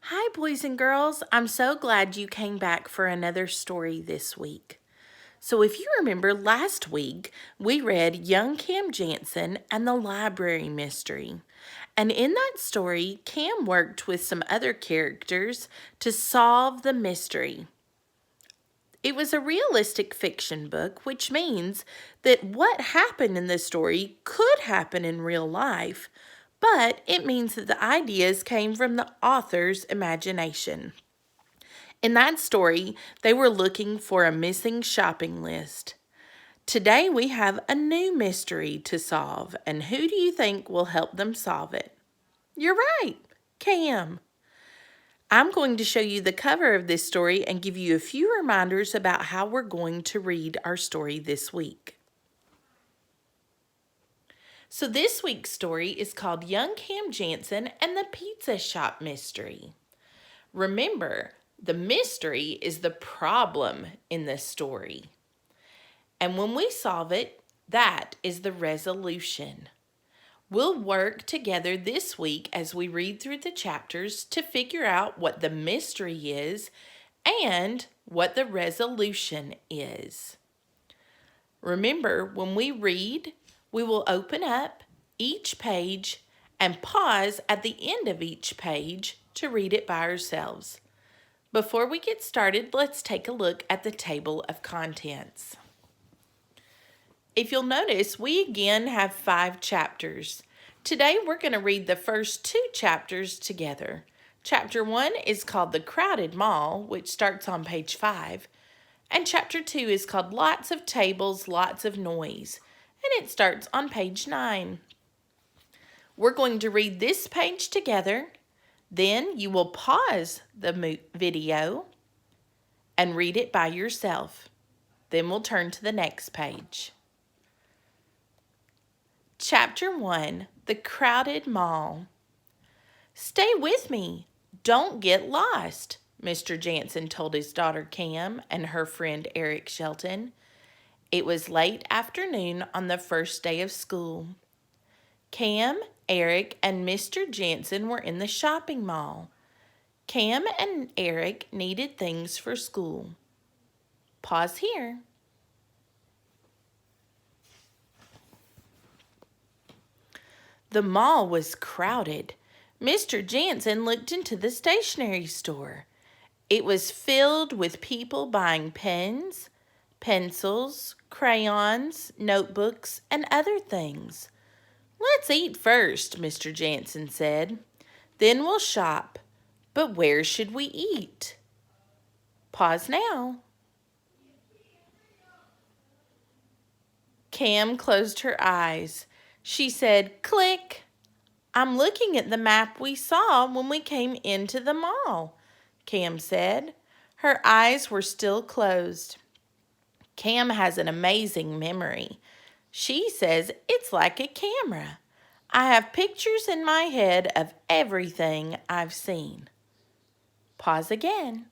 Hi, boys and girls. I'm so glad you came back for another story this week. So, if you remember last week, we read Young Cam Jansen and the Library Mystery. And in that story, Cam worked with some other characters to solve the mystery. It was a realistic fiction book, which means that what happened in the story could happen in real life, but it means that the ideas came from the author's imagination. In that story, they were looking for a missing shopping list. Today, we have a new mystery to solve, and who do you think will help them solve it? You're right, Cam. I'm going to show you the cover of this story and give you a few reminders about how we're going to read our story this week. So this week's story is called Young Cam Jansen and the Pizza Shop Mystery. Remember, the mystery is the problem in this story. And when we solve it, that is the resolution. We'll work together this week as we read through the chapters to figure out what the mystery is and what the resolution is. Remember, when we read, we will open up each page and pause at the end of each page to read it by ourselves. Before we get started, let's take a look at the table of contents. If you'll notice, we again have 5 chapters. Today we're going to read the first 2 chapters together. Chapter 1 is called The Crowded Mall, which starts on page 5. And chapter 2 is called Lots of Tables, Lots of Noise, and it starts on page 9. We're going to read this page together. Then you will pause the video and read it by yourself. Then we'll turn to the next page. Chapter 1, The Crowded Mall. Stay with me. Don't get lost, Mr. Jansen told his daughter Cam and her friend Eric Shelton. It was late afternoon on the first day of school. Cam, Eric, and Mr. Jansen were in the shopping mall. Cam and Eric needed things for school. Pause here. The mall was crowded. Mr. Jansen looked into the stationery store. It was filled with people buying pens, pencils, crayons, notebooks, and other things. Let's eat first, Mr. Jansen said. Then we'll shop. But where should we eat? Pause now. Cam closed her eyes. She said, "Click." "I'm looking at the map we saw when we came into the mall," Cam said. Her eyes were still closed. Cam has an amazing memory. She says it's like a camera. I have pictures in my head of everything I've seen. Pause again.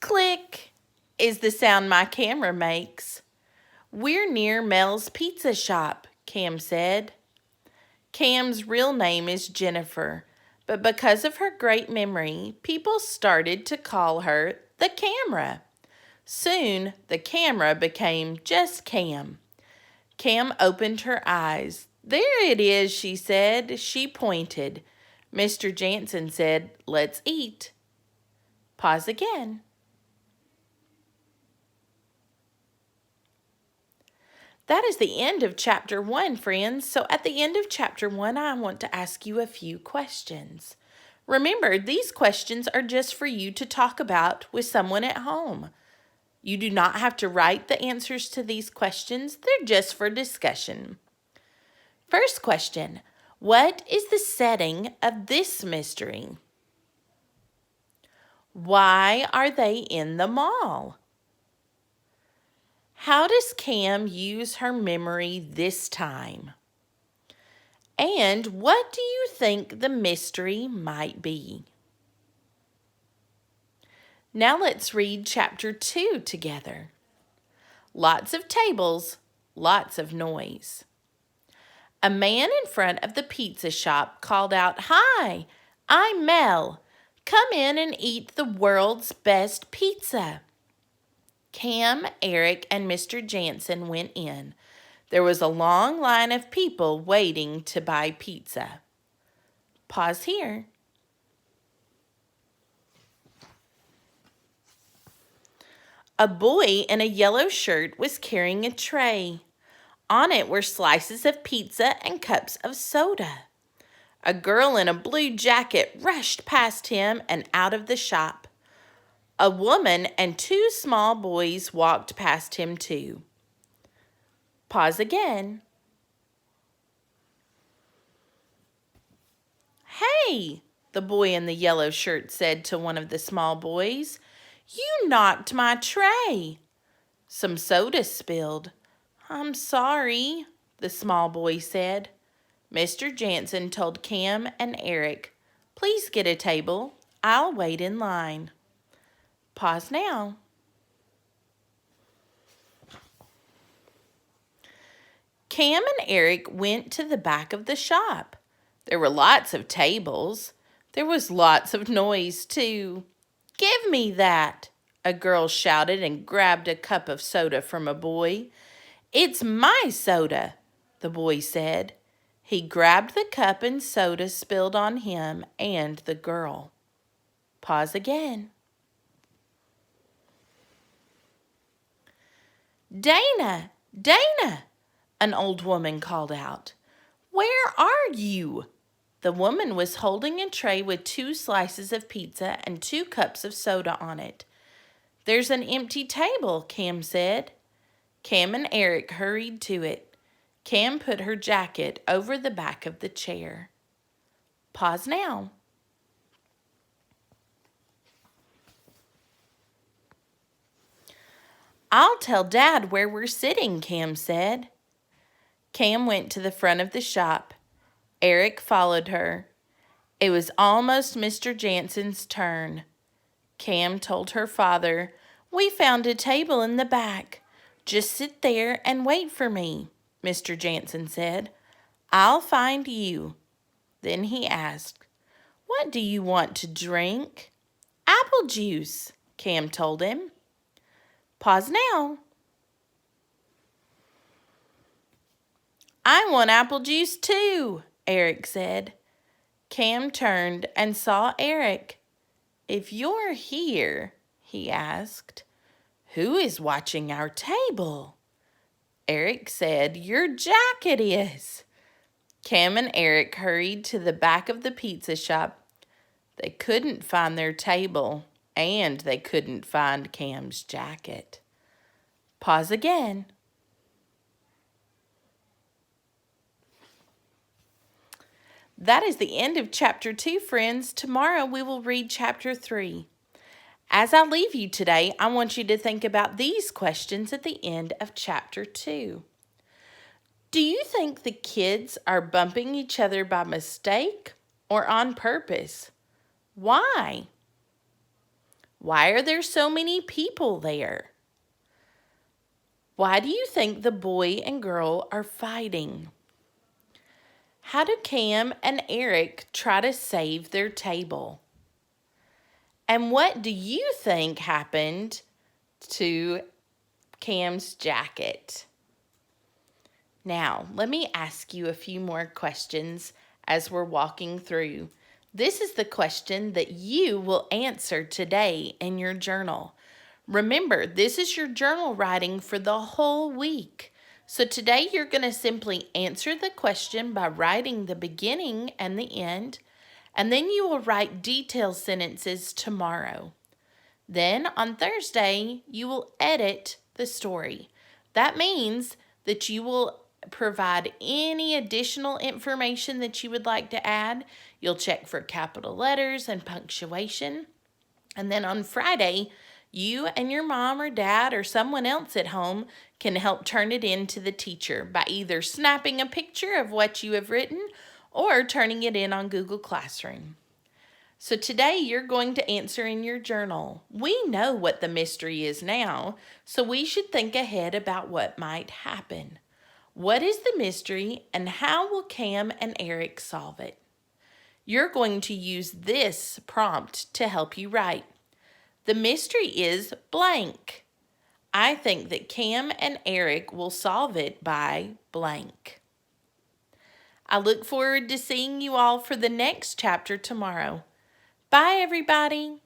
Click is the sound my camera makes. We're near Mel's Pizza Shop, Cam said. Cam's real name is Jennifer, but because of her great memory, people started to call her the camera. Soon, the camera became just Cam. Cam opened her eyes. "There it is," she said. She pointed. Mr. Jansen said, "Let's eat." Pause again. That is the end of chapter 1, friends. So at the end of chapter 1, I want to ask you a few questions. Remember, these questions are just for you to talk about with someone at home. You do not have to write the answers to these questions. They're just for discussion. First question, what is the setting of this mystery? Why are they in the mall? How does Cam use her memory this time? And what do you think the mystery might be? Now let's read chapter 2 together. Lots of tables, lots of noise. A man in front of the pizza shop called out, "Hi, I'm Mel. Come in and eat the world's best pizza." Cam, Eric, and Mr. Jansen went in. There was a long line of people waiting to buy pizza. Pause here. A boy in a yellow shirt was carrying a tray. On it were slices of pizza and cups of soda. A girl in a blue jacket rushed past him and out of the shop. A woman and two small boys walked past him too. Pause again. "Hey," the boy in the yellow shirt said to one of the small boys, "you knocked my tray." Some soda spilled. "I'm sorry," the small boy said. Mr. Jansen told Cam and Eric, "Please get a table. I'll wait in line." Pause now. Cam and Eric went to the back of the shop. There were lots of tables. There was lots of noise, too. "Give me that," a girl shouted and grabbed a cup of soda from a boy. "It's my soda," the boy said. He grabbed the cup and soda spilled on him and the girl. Pause again. "Dana, Dana," an old woman called out. "Where are you?" The woman was holding a tray with 2 slices of pizza and 2 cups of soda on it. "There's an empty table," Cam said. Cam and Eric hurried to it. Cam put her jacket over the back of the chair. Pause now. "I'll tell Dad where we're sitting," Cam said. Cam went to the front of the shop. Eric followed her. It was almost Mr. Jansen's turn. Cam told her father, "We found a table in the back. Just sit there and wait for me," Mr. Jansen said. "I'll find you." Then he asked, "What do you want to drink?" "Apple juice," Cam told him. Pause now. "I want apple juice too," Eric said. Cam turned and saw Eric. "If you're here," he asked, "who is watching our table?" Eric said, "Your jacket is." Cam and Eric hurried to the back of the pizza shop. They couldn't find their table, and they couldn't find Cam's jacket. Pause again. That is the end of chapter 2, friends. Tomorrow we will read chapter 3. As I leave you today, I want you to think about these questions at the end of chapter 2. Do you think the kids are bumping each other by mistake or on purpose? Why? Why are there so many people there? Why do you think the boy and girl are fighting? How do Cam and Eric try to save their table? And what do you think happened to Cam's jacket? Now, let me ask you a few more questions as we're walking through. This is the question that you will answer today in your journal. Remember, this is your journal writing for the whole week. So today you're going to simply answer the question by writing the beginning and the end, and then you will write detailed sentences tomorrow. Then on Thursday, you will edit the story. That means that you will provide any additional information that you would like to add. You'll check for capital letters and punctuation. And then on Friday, you and your mom or dad or someone else at home can help turn it in to the teacher by either snapping a picture of what you have written or turning it in on Google Classroom. So today you're going to answer in your journal. We know what the mystery is now, so we should think ahead about what might happen. What is the mystery and how will Cam and Eric solve it? You're going to use this prompt to help you write. The mystery is blank. I think that Cam and Eric will solve it by blank. I look forward to seeing you all for the next chapter tomorrow. Bye, everybody.